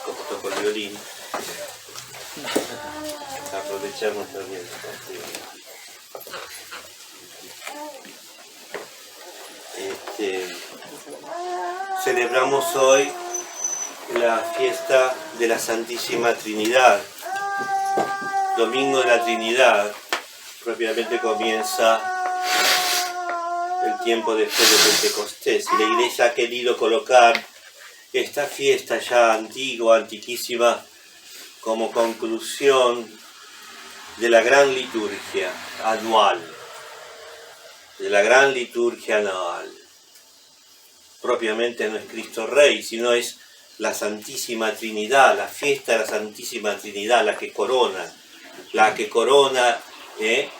Como toco el violín, aprovechamos también. Celebramos hoy la fiesta de la Santísima Trinidad. Domingo de la Trinidad, propiamente comienza el tiempo después de Pentecostés, y la Iglesia ha querido colocar esta fiesta ya antigua, antiquísima, como conclusión de la gran liturgia anual, Propiamente no es Cristo Rey, sino es la Santísima Trinidad, la fiesta de la Santísima Trinidad, la que corona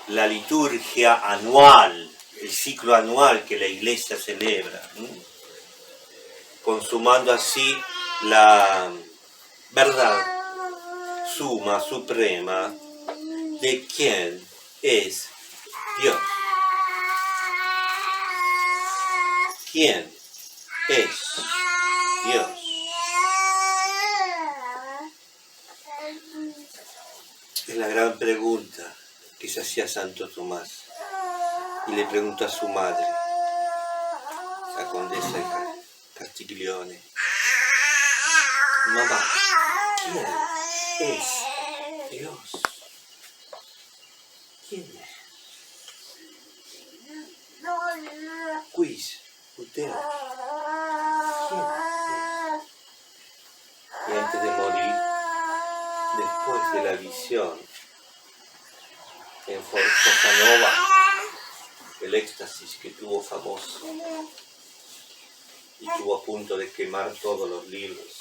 la liturgia anual, el ciclo anual que la Iglesia celebra, consumando así la verdad suma, suprema, de quién es Dios. ¿Quién es Dios? Es la gran pregunta que se hacía Santo Tomás, y le preguntó a su madre, la condesa de Castiglione: mamá, ¿quién es Dios? ¿Quién es? Quis, usted. ¿Quién es? Y antes de morir, después de la visión en Fossa Nova, el éxtasis que tuvo famoso y estuvo a punto de quemar todos los libros,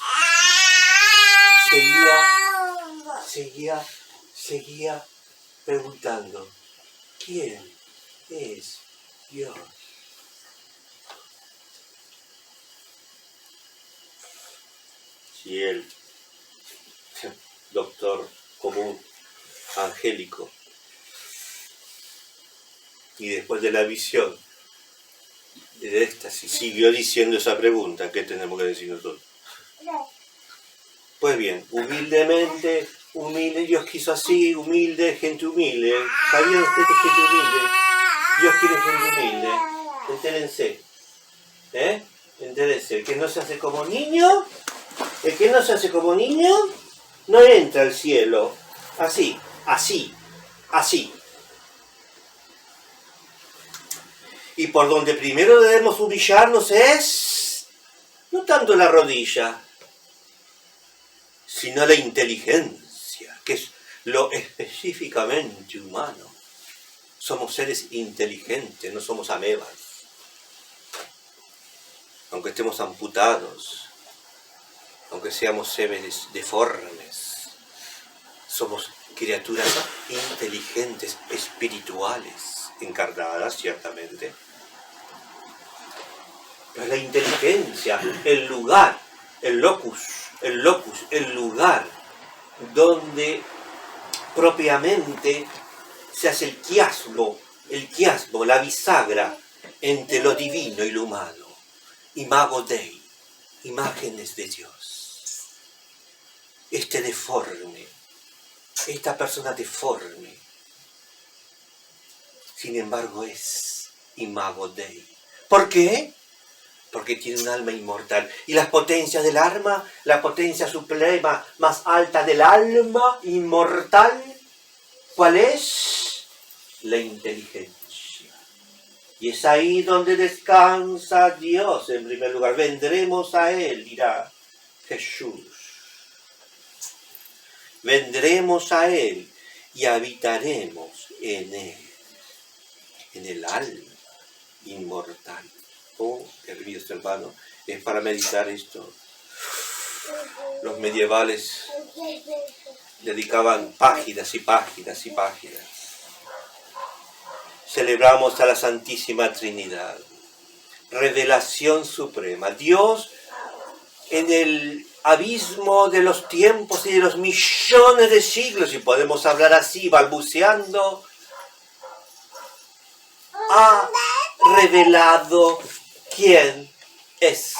seguía preguntando: ¿quién es Dios? Si el doctor común, angélico, y después de la visión, del éxtasis, siguió diciendo esa pregunta, ¿qué tenemos que decir nosotros? Pues bien, humildemente, Dios quiso así, humilde, gente humilde. ¿Sabían ustedes que gente humilde? Dios quiere gente humilde. Entérense. Entérense. El que no se hace como niño, no entra al cielo. Así. Y por donde primero debemos humillarnos es no tanto la rodilla, sino la inteligencia, que es lo específicamente humano. Somos seres inteligentes, no somos amebas. Aunque estemos amputados, aunque seamos seres deformes, somos criaturas inteligentes, espirituales, encarnadas ciertamente. Pero la inteligencia, el lugar, el locus, el lugar donde propiamente se hace el quiasmo, la bisagra entre lo divino y lo humano. Imago Dei, imágenes de Dios. Esta persona deforme, sin embargo es Imago Dei. ¿Por qué? Porque tiene un alma inmortal. Y las potencias del alma, la potencia suprema más alta del alma inmortal, ¿cuál es? La inteligencia. Y es ahí donde descansa Dios en primer lugar. Vendremos a Él, dirá Jesús. Vendremos a Él y habitaremos en Él, en el alma inmortal. Oh, queridos hermanos, es para meditar esto. Los medievales dedicaban páginas y páginas y páginas. Celebramos a la Santísima Trinidad, revelación suprema. Dios, en el abismo de los tiempos y de los millones de siglos, si podemos hablar así, balbuceando, ha revelado quién es.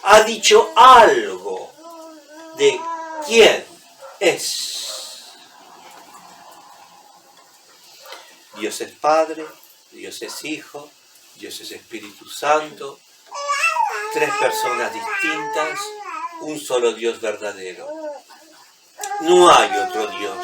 Ha dicho algo de quién es. Dios es Padre, Dios es Hijo, Dios es Espíritu Santo, tres personas distintas, un solo Dios verdadero. No hay otro Dios.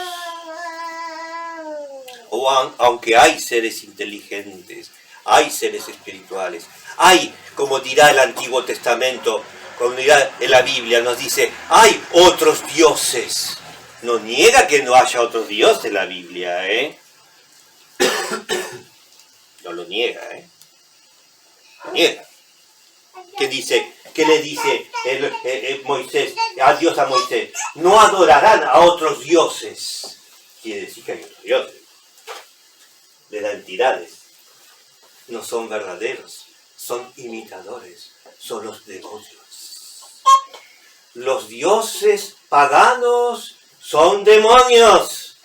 Aunque hay seres inteligentes, hay seres espirituales, hay, como dirá el Antiguo Testamento, como dirá en la Biblia, nos dice, hay otros dioses. No niega que no haya otros dioses en la Biblia, ¿eh? No lo niega, ¿eh? Lo niega. ¿Qué dice? ¿Qué le dice Moisés, a Dios a Moisés? No adorarán a otros dioses. Quiere decir que hay otros dioses. Le da entidades. No son verdaderos, son imitadores, son los demonios. Los dioses paganos son demonios.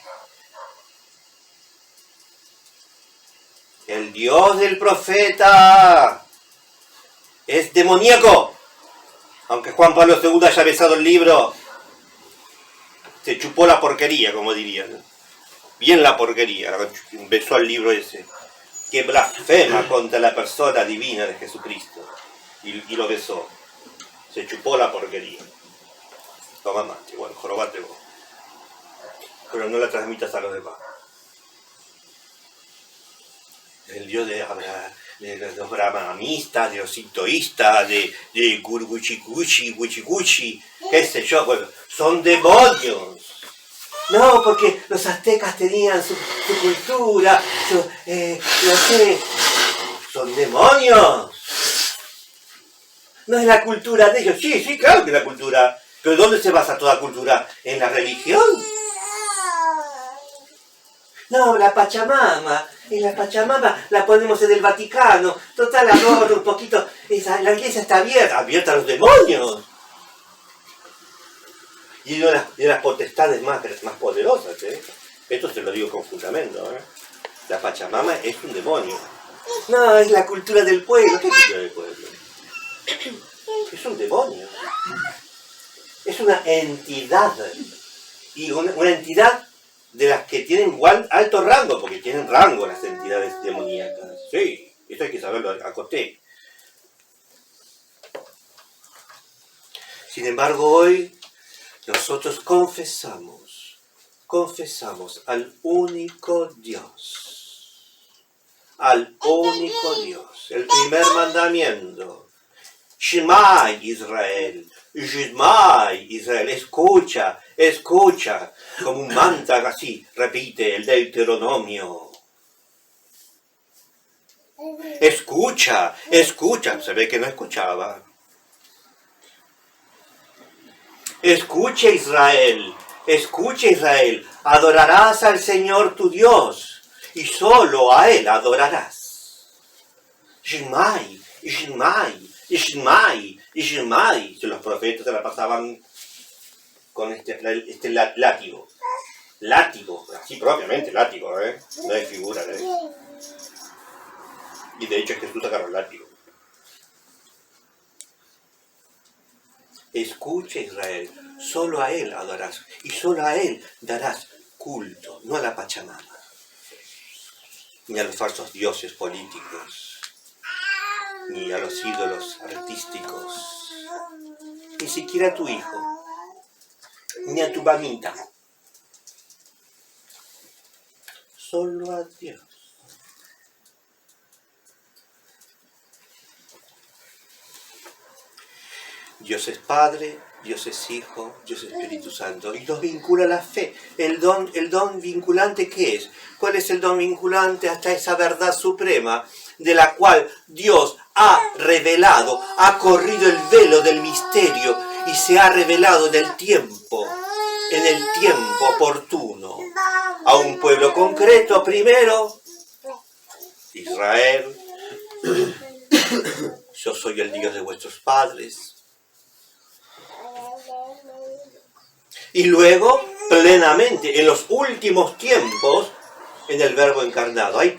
El Dios del profeta es demoníaco. Aunque Juan Pablo II haya besado el libro, se chupó la porquería, como dirían. Bien la porquería, besó el libro ese, que blasfema contra la persona divina de Jesucristo. Y lo besó. Se chupó la porquería. Toma mate, bueno, jorobate vos. Pero no la transmitas a los demás. El Dios de los brahmanistas, de los sintoístas, de Gucci, qué sé yo, bueno, son demonios. No, porque los aztecas tenían su cultura, no sé, son demonios. No es la cultura de ellos. Sí, claro que es la cultura. Pero ¿dónde se basa toda cultura? ¿En la religión? No, la Pachamama. Y la Pachamama la ponemos en el Vaticano. Total, ahorro un poquito. La iglesia está abierta a los demonios. Y una de las potestades más poderosas, ¿eh? Esto se lo digo con fundamento, ¿eh? La Pachamama es un demonio. No, es la cultura del pueblo. ¿Qué cultura del pueblo? Es un demonio. Es una entidad. Y una entidad de las que tienen igual alto rango, porque tienen rango las entidades demoníacas. Sí, esto hay que saberlo a coté. Sin embargo, hoy nosotros confesamos al único Dios. Al único Dios. El primer mandamiento. Shema Israel. Shema Israel. Escucha. Como un mantra así, repite el Deuteronomio. Escucha. Se ve que no escuchaba. Escucha Israel, adorarás al Señor tu Dios, y solo a Él adorarás. Shemai. Si los profetas se la pasaban con este látigo. Látigo, así propiamente látigo, ¿eh? No hay figura, ¿eh? Y de hecho Jesús agarró el látigo. Escucha Israel, solo a Él adorarás y solo a Él darás culto, no a la Pachamama, ni a los falsos dioses políticos, ni a los ídolos artísticos, ni siquiera a tu hijo, ni a tu mamita, solo a Dios. Dios es Padre, Dios es Hijo, Dios es Espíritu Santo. Y nos vincula la fe. El don vinculante, ¿qué es? ¿Cuál es el don vinculante hasta esa verdad suprema de la cual Dios ha revelado, ha corrido el velo del misterio y se ha revelado en el tiempo oportuno? A un pueblo concreto primero, Israel. Yo soy el Dios de vuestros padres. Y luego, plenamente, en los últimos tiempos, en el Verbo encarnado. Ahí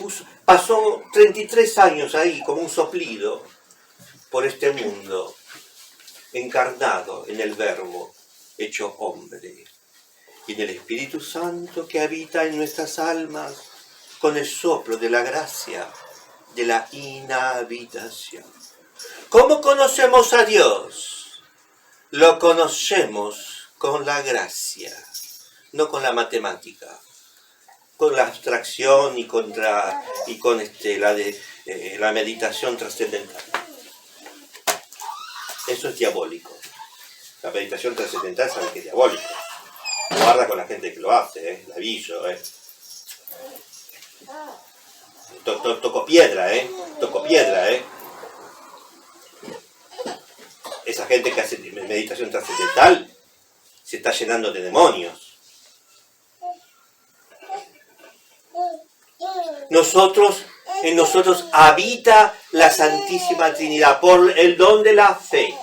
pasó 33 años ahí como un soplido por este mundo, encarnado en el Verbo hecho hombre. Y en el Espíritu Santo que habita en nuestras almas con el soplo de la gracia, de la inhabitación. ¿Cómo conocemos a Dios? Lo conocemos con la gracia, no con la matemática, con la abstracción y con la meditación trascendental. Eso es diabólico. La meditación trascendental sabe que es diabólico. Guarda con la gente que lo hace, el aviso, Toco piedra, Toco piedra, Esa gente que hace meditación trascendental se está llenando de demonios. En nosotros habita la Santísima Trinidad por el don de la fe.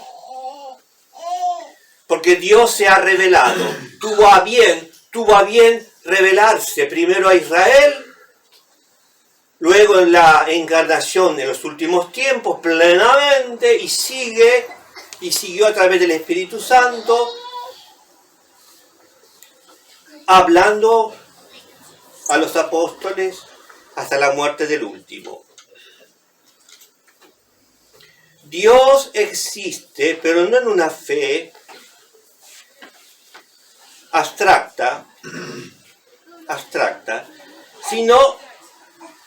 Porque Dios se ha revelado, tuvo a bien revelarse primero a Israel, luego en la encarnación en los últimos tiempos plenamente, y siguió a través del Espíritu Santo, hablando a los apóstoles hasta la muerte del último. Dios existe, pero no en una fe abstracta, sino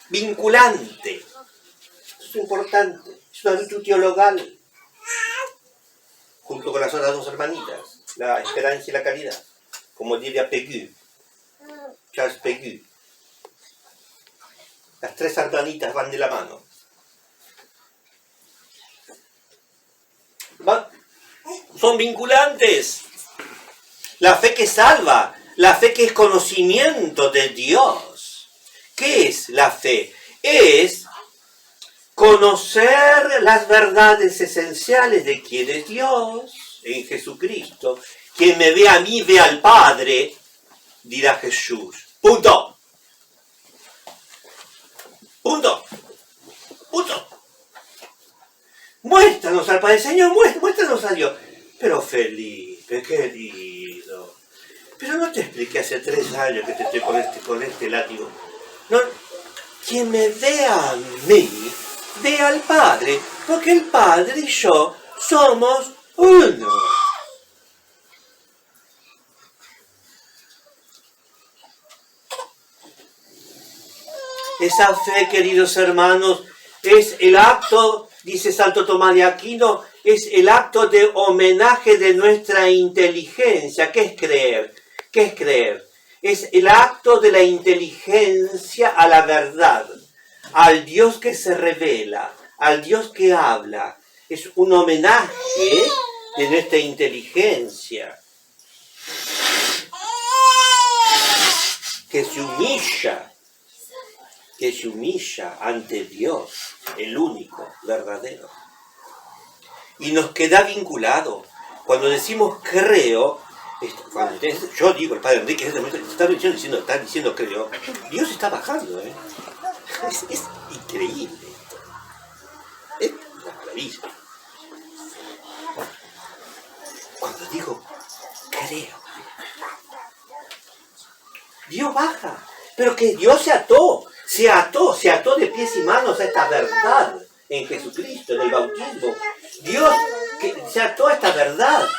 vinculante. Eso es importante, es una virtud teologal, junto con las otras dos hermanitas, la esperanza y la caridad, como diría Charles Péguy. Las tres hermanitas van de la mano. Son vinculantes. La fe que salva, la fe que es conocimiento de Dios. ¿Qué es la fe? Es conocer las verdades esenciales de quién es Dios en Jesucristo. Quien me ve a mí, ve al Padre, dirá Jesús. Punto. Muéstranos al Padre, Señor, muéstranos a Dios. Pero Felipe, querido, pero no te expliqué hace 3 años que te estoy con este látigo. No, quien me ve a mí, ve al Padre, porque el Padre y yo somos uno. Esa fe, queridos hermanos, es el acto, dice Santo Tomás de Aquino, es el acto de homenaje de nuestra inteligencia. ¿Qué es creer? ¿Qué es creer? Es el acto de la inteligencia a la verdad, al Dios que se revela, al Dios que habla. Es un homenaje de nuestra inteligencia, que se humilla ante Dios, el único, verdadero. Y nos queda vinculado. Cuando decimos creo, yo digo, el Padre Enrique está diciendo creo, Dios está bajando, Es increíble. Es una maravilla. Cuando digo creo, Dios baja. Pero que Dios se ató de pies y manos a esta verdad en Jesucristo, en el bautismo. Dios se ató a esta verdad.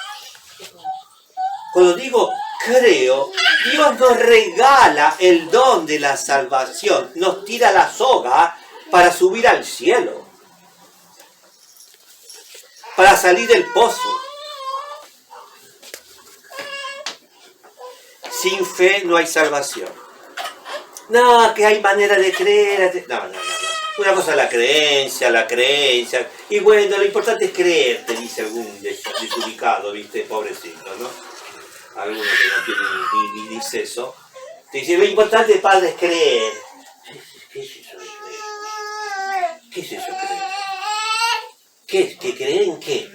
Cuando digo creo, Dios nos regala el don de la salvación, nos tira la soga para subir al cielo, para salir del pozo. Sin fe no hay salvación. No, que hay manera de creer. No. Una cosa es la creencia. Y bueno, lo importante es creer, te dice algún desubicado, ¿viste? Pobrecito, ¿no? Alguno que no tiene ni dice eso. Te dice, lo importante, padre, es creer. ¿Qué es eso de creer? ¿Qué es eso de creer? ¿Qué es? ¿Que creer en qué?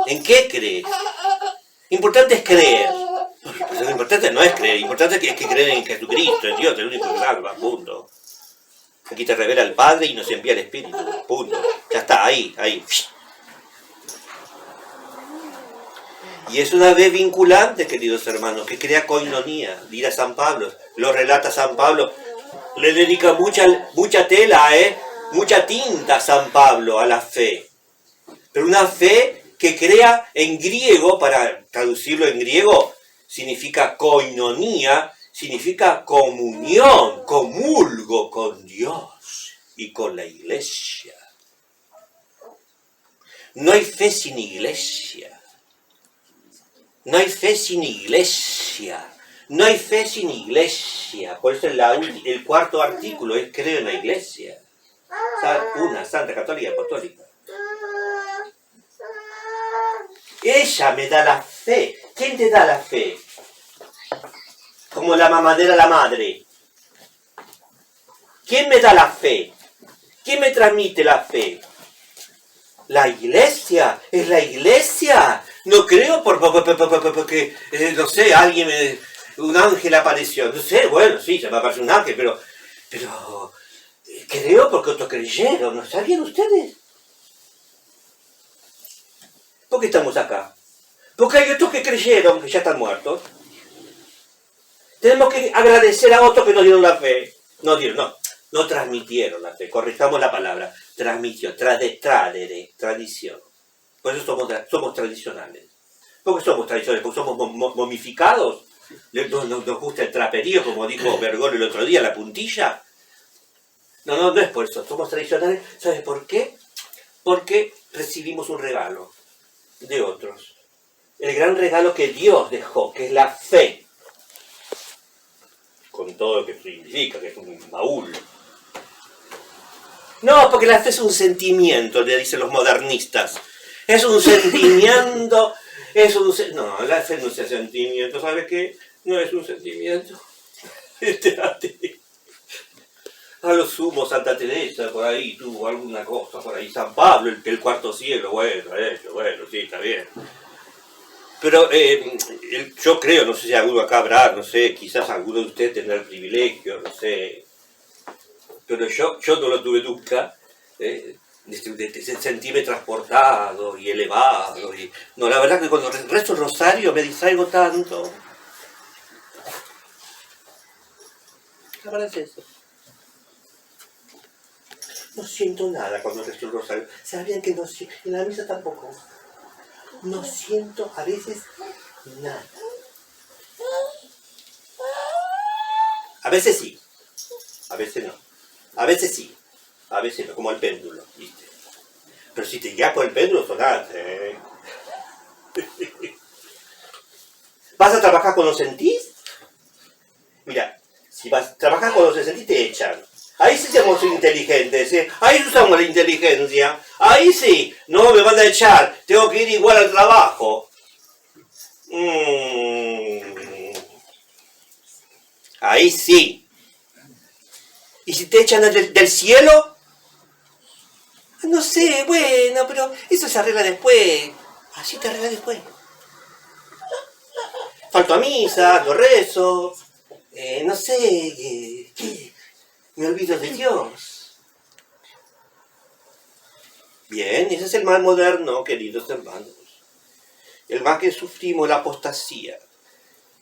¿En qué crees? Importante es creer. Lo importante no es creer, importante importante es que creen en Jesucristo, en Dios, el único que salva, punto. Aquí te revela el Padre y nos envía el Espíritu, punto. Ya está, ahí. Y es una vez vinculante, queridos hermanos, que crea koinonía, dirá San Pablo, lo relata San Pablo, le dedica mucha tela, mucha tinta a San Pablo a la fe. Pero una fe que crea en griego, para traducirlo en griego, significa koinonía, significa comunión, comulgo con Dios y con la iglesia. No hay fe sin iglesia. No hay fe sin iglesia. No hay fe sin iglesia. Por eso el cuarto artículo es creo en la iglesia. Una santa católica apostólica. Ella me da la fe. ¿Quién te da la fe? Como la mamadera a la madre. ¿Quién me da la fe? ¿Quién me transmite la fe? La iglesia. Es la iglesia. No creo porque, no sé, un ángel apareció. No sé, bueno, sí, se me apareció un ángel, pero creo porque otros creyeron. ¿No sabían ustedes? ¿Por qué estamos acá? Porque hay otros que creyeron, que ya están muertos. Tenemos que agradecer a otros que nos dieron la fe. No transmitieron la fe. Corrijamos la palabra. Transmisión, tradición. Por eso somos tradicionales. ¿Por qué somos tradicionales? Porque somos momificados. Nos gusta el traperío, como dijo Bergoglio el otro día, la puntilla. No es por eso. Somos tradicionales. ¿Sabes por qué? Porque recibimos un regalo de otros. El gran regalo que Dios dejó, que es la fe. Con todo lo que significa, que es un baúl. No, porque la fe es un sentimiento, le dicen los modernistas. Es un sentimiento, No, la fe no es un sentimiento, ¿sabes qué? No es un sentimiento. A lo sumo Santa Teresa por ahí tuvo alguna cosa, por ahí San Pablo, el cuarto cielo, bueno, sí, está bien. Pero yo creo, no sé si alguno acá habrá, no sé, quizás alguno de ustedes tendrá el privilegio, no sé. Pero yo no lo tuve nunca, de sentirme transportado y elevado. No, la verdad que cuando rezo el rosario me distraigo tanto. La verdad es eso. No siento nada cuando rezo el rosario. ¿Sabían que no siento? En la misa tampoco. No siento a veces nada. A veces sí, a veces no. A veces sí, a veces no, como el péndulo, ¿viste? Pero si te guías por el péndulo, sonás, ¿Vas a trabajar cuando sentís? Mira, si vas a trabajar cuando se sentís, te echan. Ahí sí somos inteligentes, ahí usamos la inteligencia. Ahí sí, no me van a echar, tengo que ir igual al trabajo. Ahí sí. ¿Y si te echan del cielo? No sé, bueno, pero eso se arregla después. Así te arregla después. Falto a misa, no rezo, no sé, ¿qué? Me olvido de Dios. Bien, ese es el mal moderno, queridos hermanos. El mal que sufrimos, la apostasía.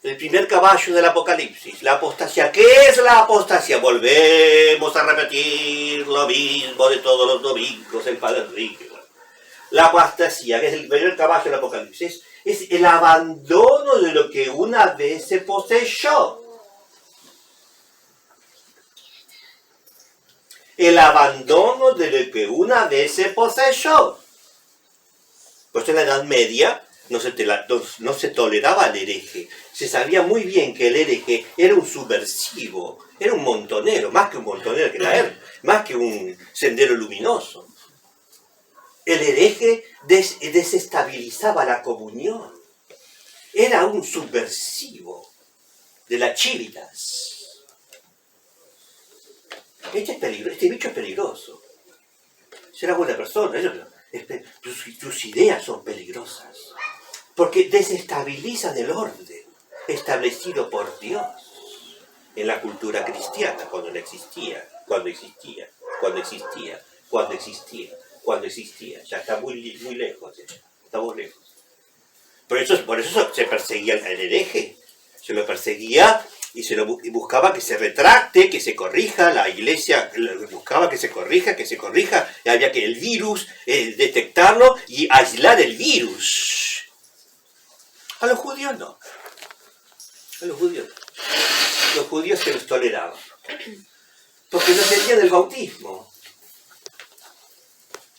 El primer caballo del Apocalipsis, la apostasía. ¿Qué es la apostasía? Volvemos a repetir lo mismo de todos los domingos, el Padre Enrique. La apostasía, que es el primer caballo del Apocalipsis, es el abandono de lo que una vez se poseyó. El abandono de lo que una vez se poseyó. Pues en la Edad Media no se toleraba al hereje. Se sabía muy bien que el hereje era un subversivo, era un montonero, más que un montonero que caer, más que un sendero luminoso. El hereje desestabilizaba la comunión. Era un subversivo de la Civitas. Este bicho es peligroso. Será buena persona, tus ideas son peligrosas. Porque desestabilizan el orden establecido por Dios. en la cultura cristiana, cuando no existía, cuando existía, cuando existía, cuando existía, cuando existía. Ya está muy lejos, estamos lejos. Por eso se perseguía al hereje, se lo perseguía y y buscaba que se retracte, que se corrija, la iglesia buscaba que se corrija, y había que el virus, detectarlo y aislar el virus. A los judíos no. A los judíos no. Los judíos se los toleraban. Porque no sentían el bautismo.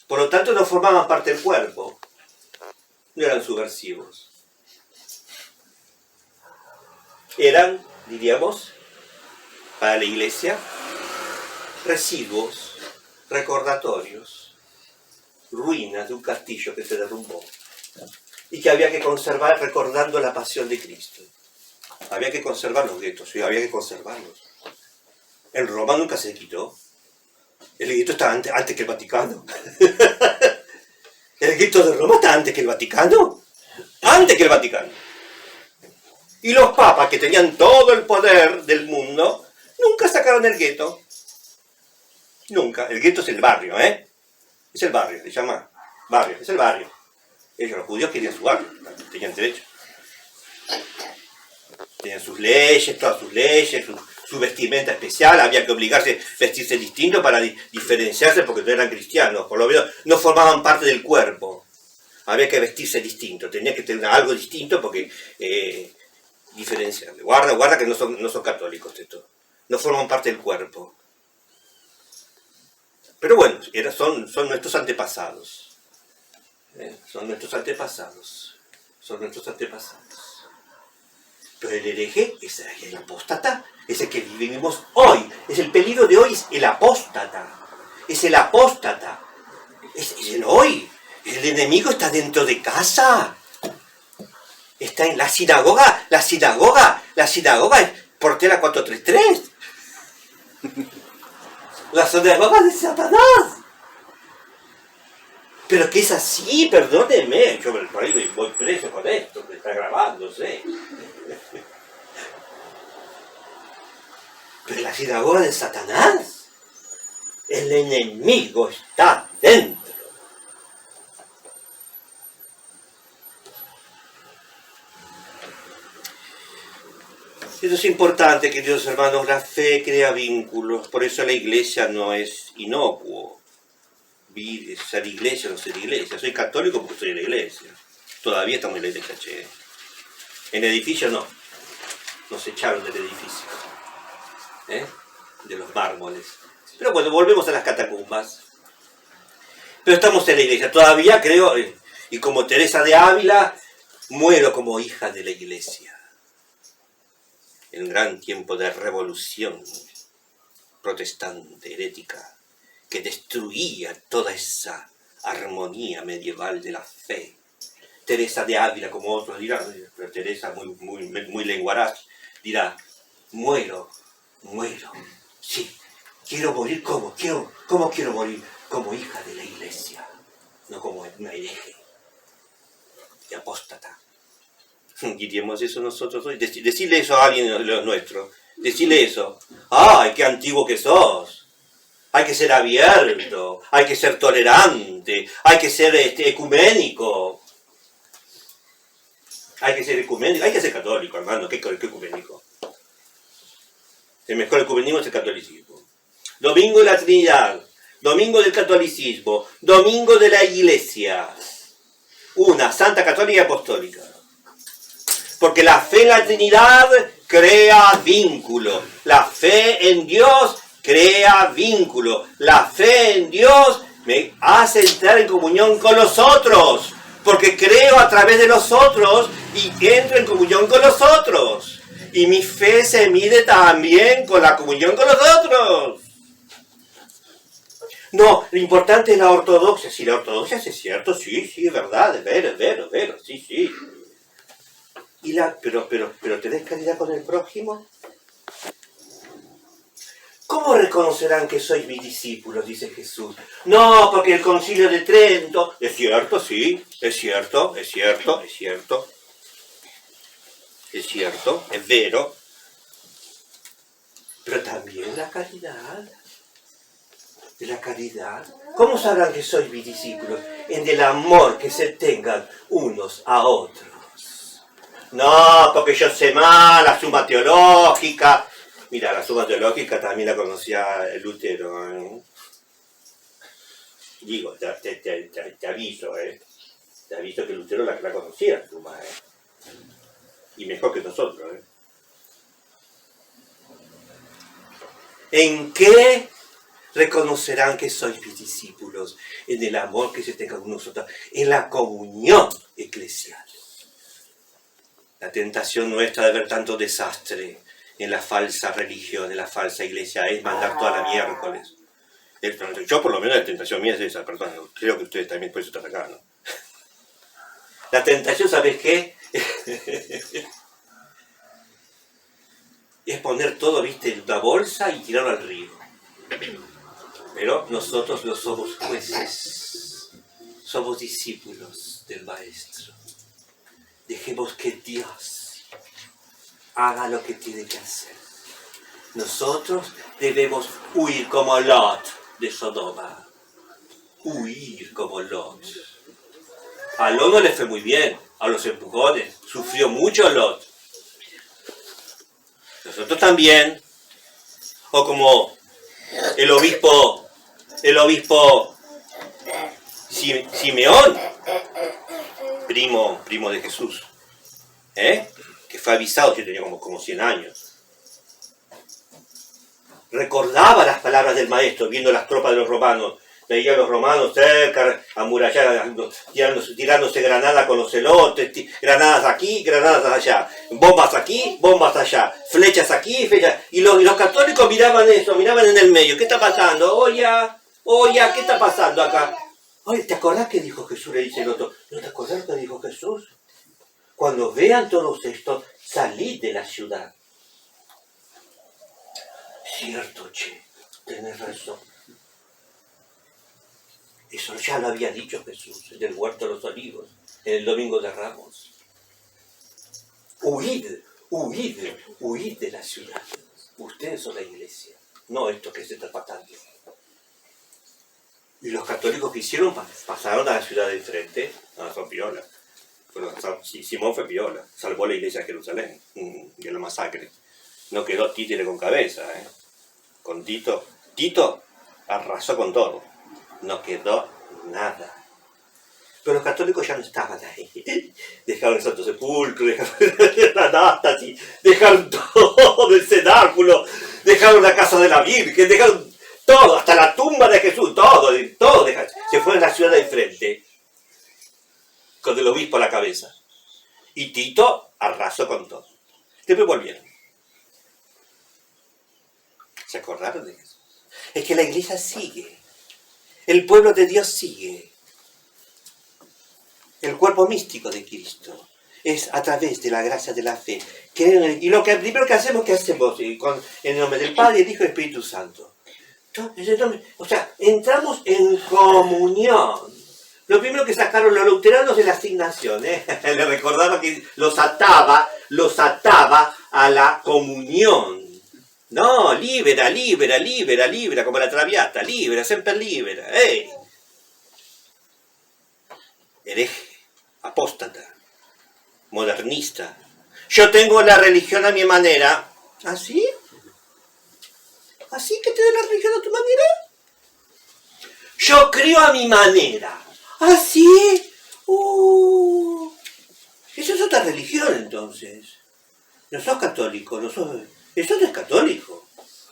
Por lo tanto no formaban parte del cuerpo. No eran subversivos. Eran, diríamos, para la iglesia, residuos, recordatorios, ruinas de un castillo que se derrumbó y que había que conservar recordando la pasión de Cristo. Había que conservar los guetos, sí, había que conservarlos. En Roma nunca se quitó. El gueto está antes que el Vaticano. El gueto de Roma está antes que el Vaticano. Antes que el Vaticano. Y los papas, que tenían todo el poder del mundo, nunca sacaron el gueto. Nunca. El gueto es el barrio, ¿eh? Es el barrio, se llama barrio, es el barrio. Ellos, los judíos, querían su barrio, tenían derecho. Tenían sus leyes, todas sus leyes, su vestimenta especial, había que obligarse a vestirse distinto para diferenciarse porque no eran cristianos, por lo menos no formaban parte del cuerpo. Había que vestirse distinto, tenía que tener algo distinto porque diferenciarle. Guarda que no son católicos esto, no forman parte del cuerpo. Pero bueno, son nuestros antepasados. Son nuestros antepasados. Pero el hereje es el apóstata, es el que vivimos hoy. Es el peligro de hoy, es el apóstata. Es el apóstata. Es el hoy. El enemigo está dentro de casa. Está en la sinagoga. La sinagoga es Portela 433. La sinagoga de Satanás. Pero que es así, perdóneme. Yo por ahí voy preso con esto, que está grabándose. Pero la sinagoga de Satanás, el enemigo está dentro. Eso es importante, queridos hermanos, la fe crea vínculos, por eso la iglesia no es inocuo. Ser iglesia o no ser iglesia. Soy católico porque soy de la iglesia. Todavía estamos en la iglesia, che. En el edificio no. Nos echaron del edificio. De los mármoles. Pero bueno, volvemos a las catacumbas. Pero estamos en la iglesia. Todavía creo, y como Teresa de Ávila, muero como hija de la iglesia. En un gran tiempo de revolución protestante, herética, que destruía toda esa armonía medieval de la fe. Teresa de Ávila, como otros dirán, pero Teresa muy lenguaraz, dirá, muero, sí, quiero morir ¿cómo quiero morir? Como hija de la iglesia, no como una hereje y apóstata. Diríamos eso nosotros hoy, decirle eso a alguien de los nuestros, decirle eso, ¡ay, qué antiguo que sos! Hay que ser abierto, hay que ser tolerante, hay que ser ecuménico. Hay que ser católico, hermano, ¿qué ecuménico? El mejor ecumenismo es el catolicismo. Domingo de la Trinidad, domingo del catolicismo, domingo de la iglesia. Una, santa, católica y apostólica. Porque la fe en la Trinidad crea vínculo. La fe en Dios crea vínculo. La fe en Dios me hace entrar en comunión con los otros. Porque creo a través de los otros y entro en comunión con los otros. Y mi fe se mide también con la comunión con los otros. No, lo importante es la ortodoxia. Si la ortodoxia es cierto, sí, es verdad, es vero, sí. Pero ¿tenés caridad con el prójimo? ¿Cómo reconocerán que sois mis discípulos? Dice Jesús. No, porque el Concilio de Trento... Es cierto, sí, es cierto, es vero. también la caridad. De la caridad. ¿Cómo sabrán que sois mis discípulos? En el amor que se tengan unos a otros. No, porque yo sé más la suma teológica. Mira, la suma teológica también la conocía Lutero. Digo, te aviso, Te aviso que Lutero la conocía, la suma, Y mejor que nosotros, ¿En qué reconocerán que sois mis discípulos? En el amor que se tengan unos a otros, en la comunión eclesial. La tentación nuestra de ver tanto desastre en la falsa religión, en la falsa iglesia, es mandar toda la miércoles. Yo por lo menos la tentación mía es esa, perdón, creo que ustedes también por eso están acá, ¿no? La tentación, ¿sabes qué? Es poner todo, viste, en una bolsa y tirarlo al río. Pero nosotros no somos jueces, somos discípulos del Maestro. Dejemos que Dios haga lo que tiene que hacer. Nosotros debemos huir como Lot de Sodoma. Huir como Lot. A Lot no le fue muy bien, a los empujones. Sufrió mucho Lot. Nosotros también. O como el obispo Simeón, primo de Jesús, que fue avisado, yo tenía como 100 años. Recordaba las palabras del maestro, viendo las tropas de los romanos. Veía a los romanos cerca, amurallados, tirándose granadas con los celotes, granadas aquí, granadas allá, bombas aquí, bombas allá, flechas aquí, flechas. Y los católicos miraban eso, miraban en el medio. ¿Qué está pasando? Oye, ¿qué está pasando acá? Oye, ¿te acordás que dijo Jesús? Le dice el otro. ¿No te acordás que dijo Jesús? Cuando vean todos estos, salid de la ciudad. Cierto, che, tenés razón. Eso ya lo había dicho Jesús en el huerto de los olivos, en el domingo de Ramos. Huid de la ciudad. Ustedes son la iglesia, no esto que se está pasando. Y los católicos que hicieron, pasaron a la ciudad de enfrente, son piola. Simón fue piola, salvó la iglesia de Jerusalén de la masacre. No quedó títere con cabeza, Con Tito arrasó con todo. No quedó nada. Pero los católicos ya no estaban ahí. Dejaron el Santo Sepulcro, dejaron la Anástasis, dejaron todo el cenáculo, dejaron la casa de la Virgen, dejaron todo, hasta la tumba de Jesús, todo dejaron. Se fueron a la ciudad de enfrente, con el obispo a la cabeza. Y Tito arrasó con todo. Después volvieron. ¿Se acordaron de eso? Es que la iglesia sigue. El pueblo de Dios sigue. El cuerpo místico de Cristo es a través de la gracia de la fe. Y lo primero que hacemos, en el nombre del Padre, el Hijo y el Espíritu Santo. O sea, entramos en comunión. Lo primero que sacaron los luteranos es la asignación. Le recordaba que los ataba a la comunión. No, libera, como la Traviata, libera, siempre libera. Hereje, apóstata, modernista. Yo tengo la religión a mi manera. ¿Ah, sí? ¿Así que te da la religión a tu manera? Yo creo a mi manera. ¿Ah, sí? Eso es otra religión, entonces. No sos católico, eso no es católico.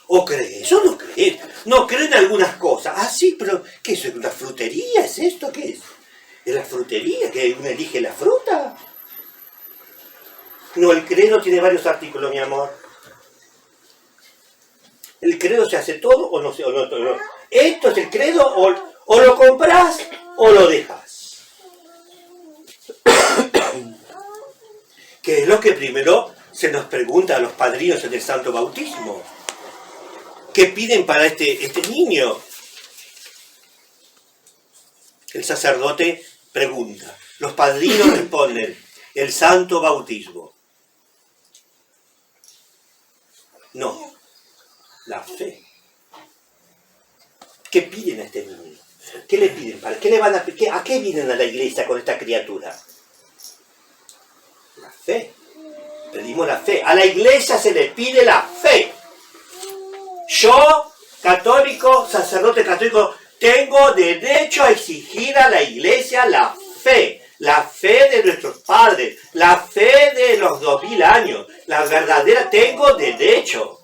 ¿O crees o no crees? No creen algunas cosas. Ah, sí, pero ¿qué es? ¿Una frutería? ¿Es esto? ¿Qué es? ¿Es la frutería? ¿Que uno elige la fruta? No, el credo tiene varios artículos, mi amor. El credo se hace todo o no. Esto es el credo, o lo compras o lo dejas. Que es lo que primero se nos pregunta a los padrinos en el Santo Bautismo. ¿Qué piden para este niño? El sacerdote pregunta. Los padrinos responden, el Santo Bautismo. No. La fe. ¿Qué piden a este niño? ¿Qué le piden? ¿Qué le van a qué vienen a la iglesia con esta criatura? La fe. Pedimos la fe. A la iglesia se le pide la fe. Yo, católico, sacerdote católico, tengo derecho a exigir a la iglesia la fe. La fe de nuestros padres, la fe de los 2000 años, la verdadera, tengo derecho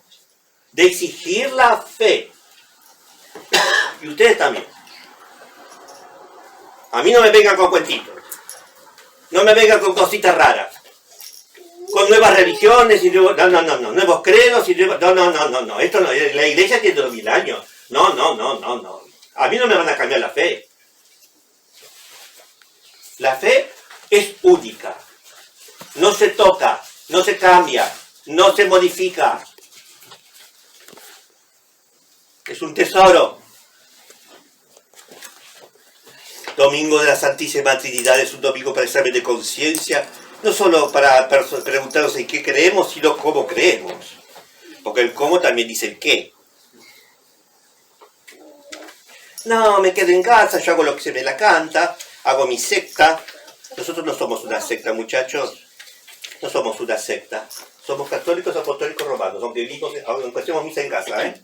de exigir la fe. Y ustedes también. A mí no me vengan con cuentitos, no me vengan con cositas raras, con nuevas religiones y nuevos, nuevos credos y nuevos, no, esto no, la iglesia tiene 2000 años, no, a mí no me van a cambiar la fe. La fe es única, no se toca, no se cambia, no se modifica. Es un tesoro. Domingo de la Santísima Trinidad es un domingo para examen de conciencia, no solo para preguntarnos en qué creemos, sino cómo creemos. Porque el cómo también dice el qué. No, me quedo en casa, yo hago lo que se me la canta, hago mi secta. Nosotros no somos una secta, muchachos. No somos una secta. Somos católicos apostólicos romanos, aunque hacemos misa en casa, ¿eh?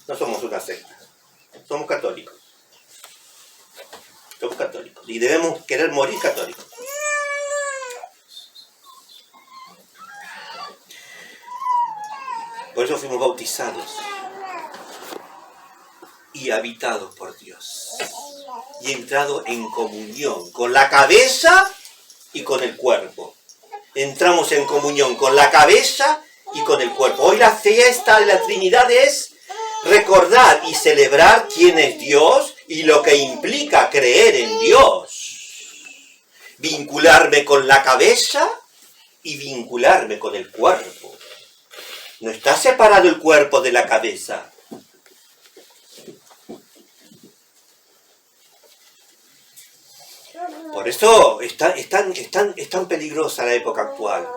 No somos una secta. Somos católicos. Somos católicos. Y debemos querer morir católicos. Por eso fuimos bautizados y habitados por Dios. Y entrado en comunión con la cabeza y con el cuerpo. Entramos en comunión con la cabeza y con el cuerpo. Hoy la fiesta de la Trinidad es recordar y celebrar quién es Dios y lo que implica creer en Dios. Vincularme con la cabeza y vincularme con el cuerpo. No está separado el cuerpo de la cabeza. Por eso es tan peligrosa la época actual,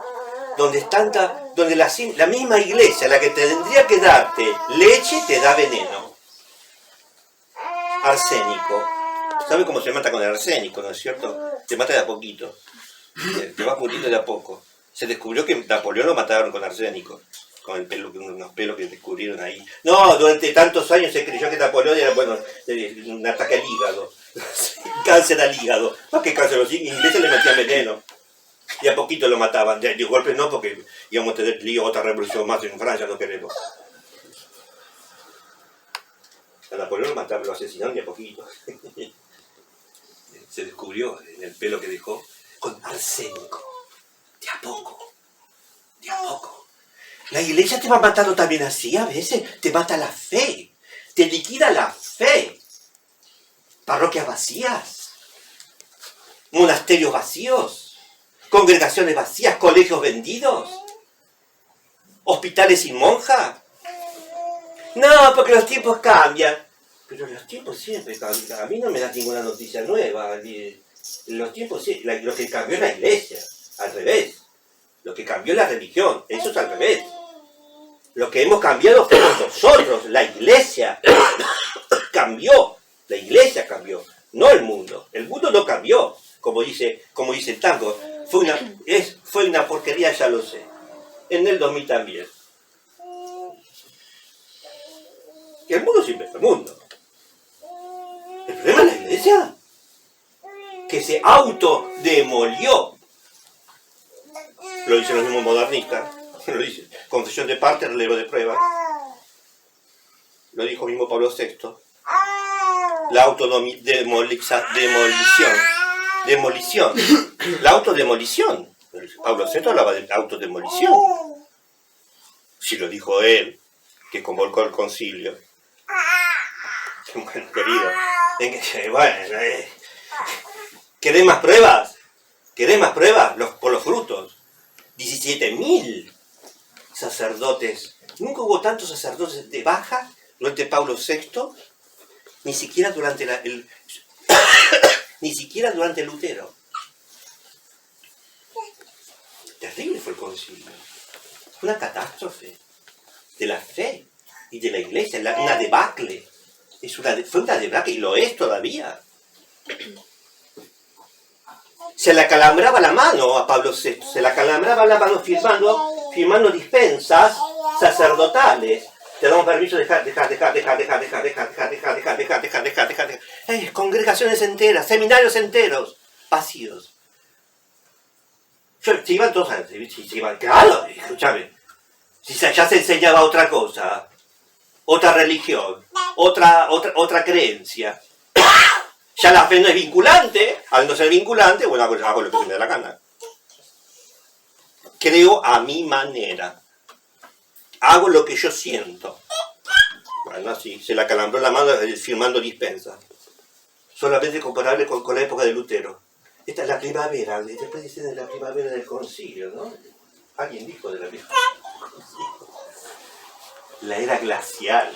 donde la misma iglesia, la que tendría que darte leche, te da veneno. Arsénico. ¿Sabe cómo se mata con el arsénico, no es cierto? Te mata de a poquito. Te vas muriendo de a poco. Se descubrió que Napoleón lo mataron con arsénico. Con unos pelos que descubrieron ahí. No, durante tantos años se creyó que Napoleón era, un ataque al hígado. Cáncer al hígado. ¿Para qué cáncer? Los ingleses le metían veneno. Y a poquito lo mataban. De golpe no, porque íbamos a tener lío, otra revolución más en Francia, no queremos. A Napoleón lo mataban, lo asesinaron de a poquito. Se descubrió en el pelo que dejó con arsénico. De a poco. De a poco. La iglesia te va matando también así a veces. Te mata la fe. Te liquida la fe. Parroquias vacías. Monasterios vacíos. Congregaciones vacías. Colegios vendidos. Hospitales sin monja. No, porque los tiempos cambian. Pero los tiempos siempre cambian. A mí no me das ninguna noticia nueva. Los tiempos sí. Lo que cambió es la iglesia. Al revés. Lo que cambió es la religión. Eso es al revés. Lo que hemos cambiado fuimos nosotros. La iglesia cambió. La iglesia cambió. No el mundo. El mundo no cambió. Como dice el tango. Fue una porquería, ya lo sé. En el 2000 también. Y el mundo siempre fue el mundo. El problema es la iglesia. Que se autodemolió. Lo dicen los mismos modernistas. Lo dice. Confesión de parte, relevo de prueba. Lo dijo mismo Pablo VI. La autodemolición. Demolición. La autodemolición. Pablo VI hablaba de autodemolición. Si lo dijo él, que convocó el concilio. Bueno, querido. ¿Querés más pruebas? ¿Querés más pruebas? Por los frutos. 17.000 sacerdotes. Nunca hubo tantos sacerdotes de baja durante Pablo VI, ni siquiera durante ni siquiera durante Lutero. Terrible fue el concilio. Una catástrofe de la fe. de la iglesia, una debacle. Fue una debacle y lo es todavía. Se le acalambraba la mano a Pablo VI, se le acalambraba la mano firmando dispensas sacerdotales. Te damos permiso, dejar. Congregaciones enteras, seminarios enteros, vacíos. Se iban todos a... Claro, escúchame. Si ya se enseñaba otra cosa, otra religión, otra creencia. Ya la fe no es vinculante, al no ser vinculante, bueno, hago lo que me da la gana. Creo a mi manera. Hago lo que yo siento. Bueno, así, se le acalambró la mano firmando dispensa. Solamente comparable con la época de Lutero. Esta es la primavera, después dicen de la primavera del concilio, ¿no? Alguien dijo de la primavera del concilio. La era glacial.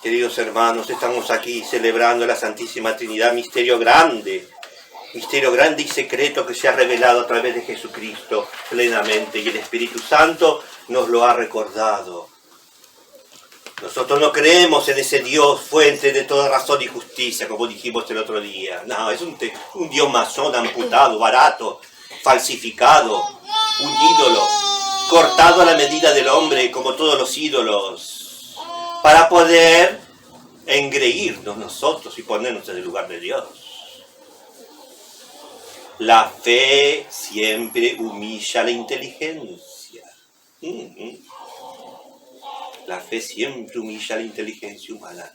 Queridos hermanos, estamos aquí celebrando la Santísima Trinidad, misterio grande y secreto que se ha revelado a través de Jesucristo plenamente, y el Espíritu Santo nos lo ha recordado. Nosotros no creemos en ese Dios fuente de toda razón y justicia, como dijimos el otro día. No, es un Dios masón, amputado, barato, falsificado, un ídolo, cortado a la medida del hombre, como todos los ídolos, para poder engreírnos nosotros y ponernos en el lugar de Dios. La fe siempre humilla la inteligencia. La fe siempre humilla la inteligencia humana,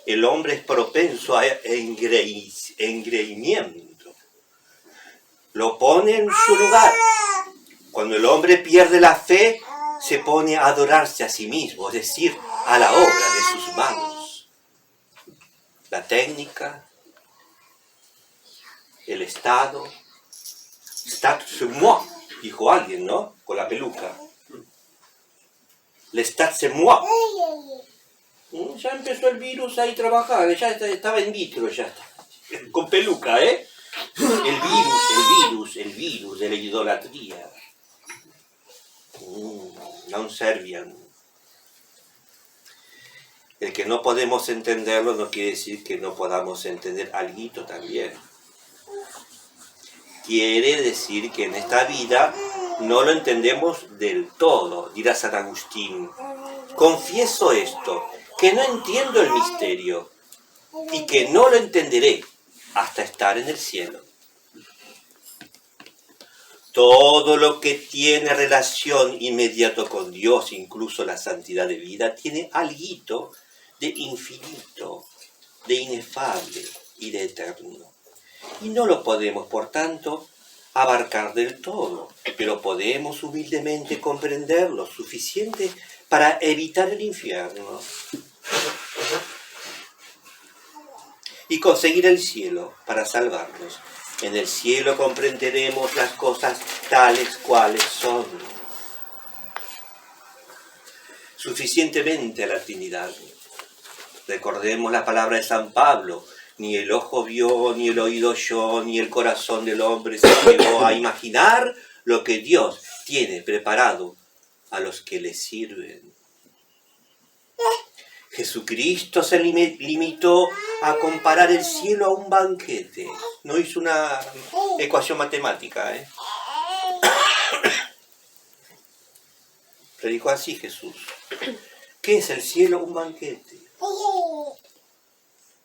el hombre es propenso a engreimiento. Lo pone en su lugar. Cuando el hombre pierde la fe, se pone a adorarse a sí mismo, es decir, a la obra de sus manos. La técnica, el Estado, c'est moi, dijo alguien, ¿no? Con la peluca. L'État c'est moi. Ya empezó el virus ahí a trabajar, ya estaba in vitro, ya está. Con peluca, ¿eh? El virus de la idolatría. Non servian. El que no podemos entenderlo no quiere decir que no podamos entender alguito también. Quiere decir que en esta vida no lo entendemos del todo, dirá San Agustín. Confieso esto, que no entiendo el misterio y que no lo entenderé hasta estar en el cielo. Todo lo que tiene relación inmediato con Dios, incluso la santidad de vida, tiene alguito de infinito, de inefable y de eterno. Y no lo podemos, por tanto, abarcar del todo, pero podemos humildemente comprender lo suficiente para evitar el infierno y conseguir el cielo para salvarnos. En el cielo comprenderemos las cosas tales cuales son. Suficientemente a la Trinidad. Recordemos la palabra de San Pablo. Ni el ojo vio, ni el oído oyó, ni el corazón del hombre se llegó a imaginar lo que Dios tiene preparado a los que le sirven. Jesucristo se limitó a comparar el cielo a un banquete. No hizo una ecuación matemática, ¿eh? Predicó así Jesús. ¿Qué es el cielo? Un banquete.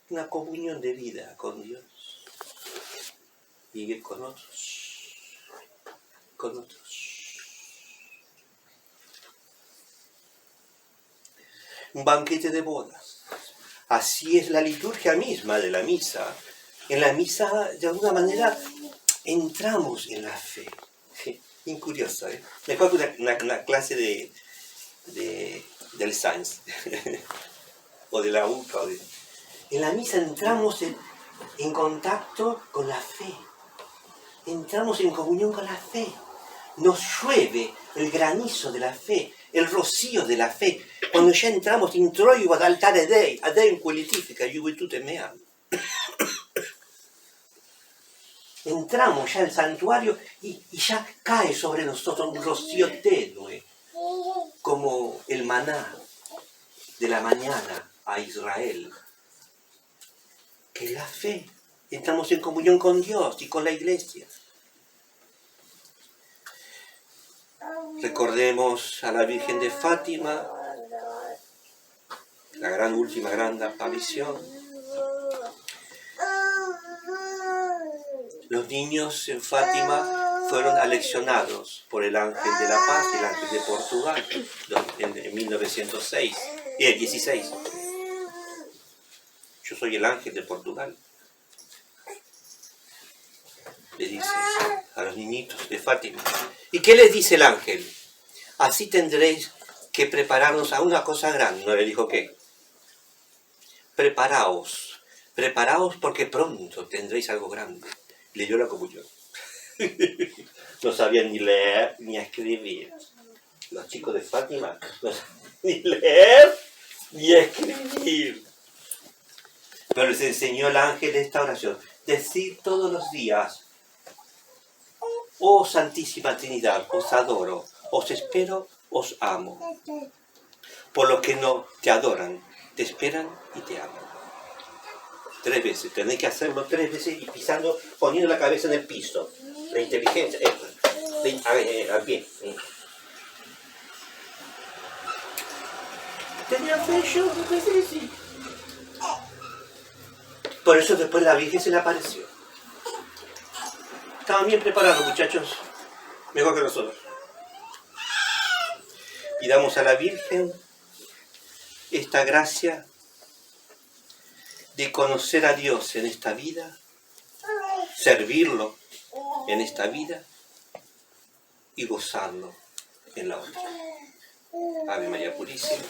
Una comunión de vida con Dios y con otros. Un banquete de bodas. Así es la liturgia misma de la misa. En la misa, de alguna manera, entramos en la fe. Incurioso, ¿eh? Me acuerdo una clase del Sainz, o de la UCA. En la misa entramos en contacto con la fe. Entramos en comunión con la fe. Nos llueve el granizo de la fe, el rocío de la fe. Quando ya entramos introigo ad altare Dei, a Dei in quell'etifica, iuvetutem meam. entramos ya al santuario y ya cae sobre nosotros un rocío tenue, como el maná de la mañana a Israel. Que la fe, estamos en comunión con Dios y con la iglesia. Recordemos a la Virgen de Fátima, la última gran aparición. Los niños en Fátima fueron aleccionados por el ángel de la paz, el ángel de Portugal, en 1916. Yo soy el ángel de Portugal, le dice a los niñitos de Fátima. ¿Y qué les dice el ángel? Así tendréis que prepararnos a una cosa grande. ¿No le dijo qué? Preparaos porque pronto tendréis algo grande. Leyó la comunión. No sabían ni leer ni escribir. Los chicos de Fátima no sabían ni leer ni escribir. Pero les enseñó el ángel esta oración. Decid todos los días: oh Santísima Trinidad, os adoro, os espero, os amo. Por los que no te adoran, te esperan y te aman. 3 veces, tenéis que hacerlo 3 veces y pisando, poniendo la cabeza en el piso. La inteligencia, al pie. Tenía fe yo, no sé si. Por eso después la Virgen se le apareció. Estaban bien preparados, muchachos, mejor que nosotros. Y damos a la Virgen esta gracia de conocer a Dios en esta vida, servirlo en esta vida y gozarlo en la otra. Ave María Purísima.